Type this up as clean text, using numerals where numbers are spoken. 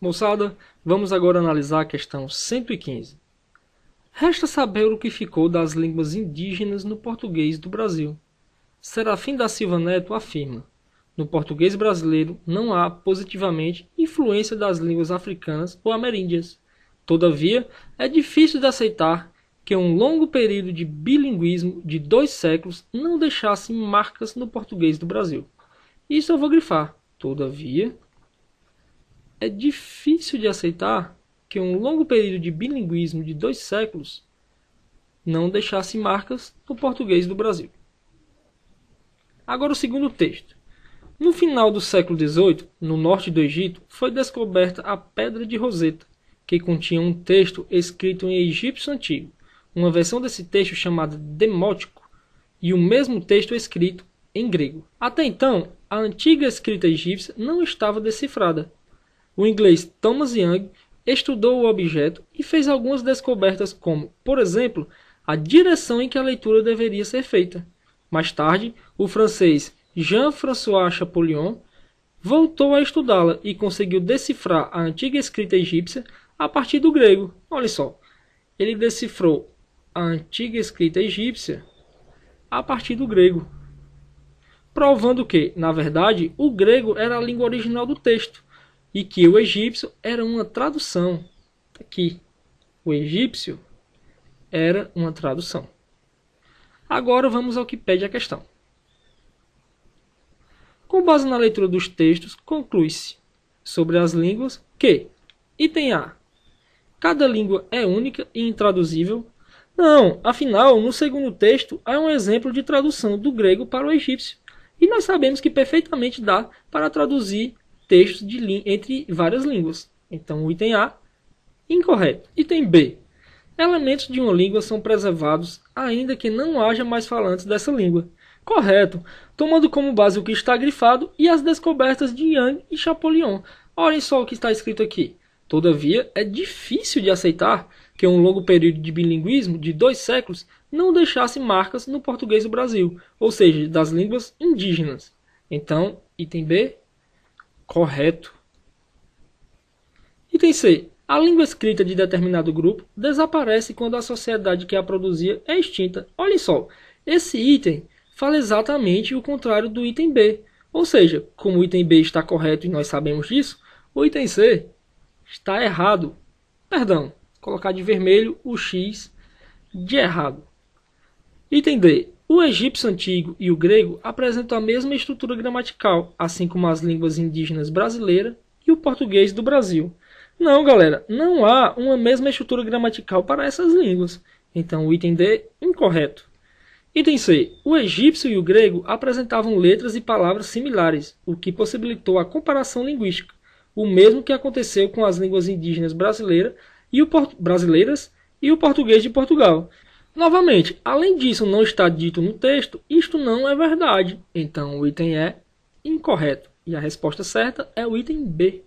Moçada, vamos agora analisar a questão 115. Resta saber o que ficou das línguas indígenas no português do Brasil. Serafim da Silva Neto afirma: no português brasileiro não há, positivamente, influência das línguas africanas ou ameríndias. Todavia, é difícil de aceitar que um longo período de bilinguismo de 2 séculos não deixasse marcas no português do Brasil. Isso eu vou grifar. Todavia, é difícil de aceitar que um longo período de bilinguismo de 2 séculos não deixasse marcas no português do Brasil. Agora o segundo texto. No final do século XVIII, no norte do Egito, foi descoberta a Pedra de Roseta, que continha um texto escrito em egípcio antigo, uma versão desse texto chamada Demótico, e o mesmo texto escrito em grego. Até então, a antiga escrita egípcia não estava decifrada. O inglês Thomas Young estudou o objeto e fez algumas descobertas como, por exemplo, a direção em que a leitura deveria ser feita. Mais tarde, o francês Jean-François Champollion voltou a estudá-la e conseguiu decifrar a antiga escrita egípcia a partir do grego. Olha só, ele decifrou a antiga escrita egípcia a partir do grego, provando que, na verdade, o grego era a língua original do texto e que o egípcio era uma tradução. Aqui, o egípcio era uma tradução. Agora vamos ao que pede a questão. Com base na leitura dos textos, conclui-se sobre as línguas que, item A, cada língua é única e intraduzível. Não, afinal, no segundo texto há um exemplo de tradução do grego para o egípcio. E nós sabemos que perfeitamente dá para traduzir textos entre várias línguas. Então, o item A, incorreto. Item B, elementos de uma língua são preservados ainda que não haja mais falantes dessa língua. Correto, tomando como base o que está grifado e as descobertas de Young e Champollion. Olhem só o que está escrito aqui. Todavia, é difícil de aceitar que um longo período de bilinguismo de 2 séculos não deixasse marcas no português do Brasil, ou seja, das línguas indígenas. Então, item B, correto. Item C. A língua escrita de determinado grupo desaparece quando a sociedade que a produzia é extinta. Olhem só, esse item fala exatamente o contrário do item B. Ou seja, como o item B está correto e nós sabemos disso, o item C está errado. Perdão, colocar de vermelho o X de errado. Item D. O egípcio antigo e o grego apresentam a mesma estrutura gramatical, assim como as línguas indígenas brasileira e o português do Brasil. Não, galera, não há uma mesma estrutura gramatical para essas línguas. Então, o item D, incorreto. Item C. O egípcio e o grego apresentavam letras e palavras similares, o que possibilitou a comparação linguística, o mesmo que aconteceu com as línguas indígenas brasileiras e o português de Portugal. Novamente, além disso não estar dito no texto, isto não é verdade. Então, o item E, incorreto. E a resposta certa é o item B.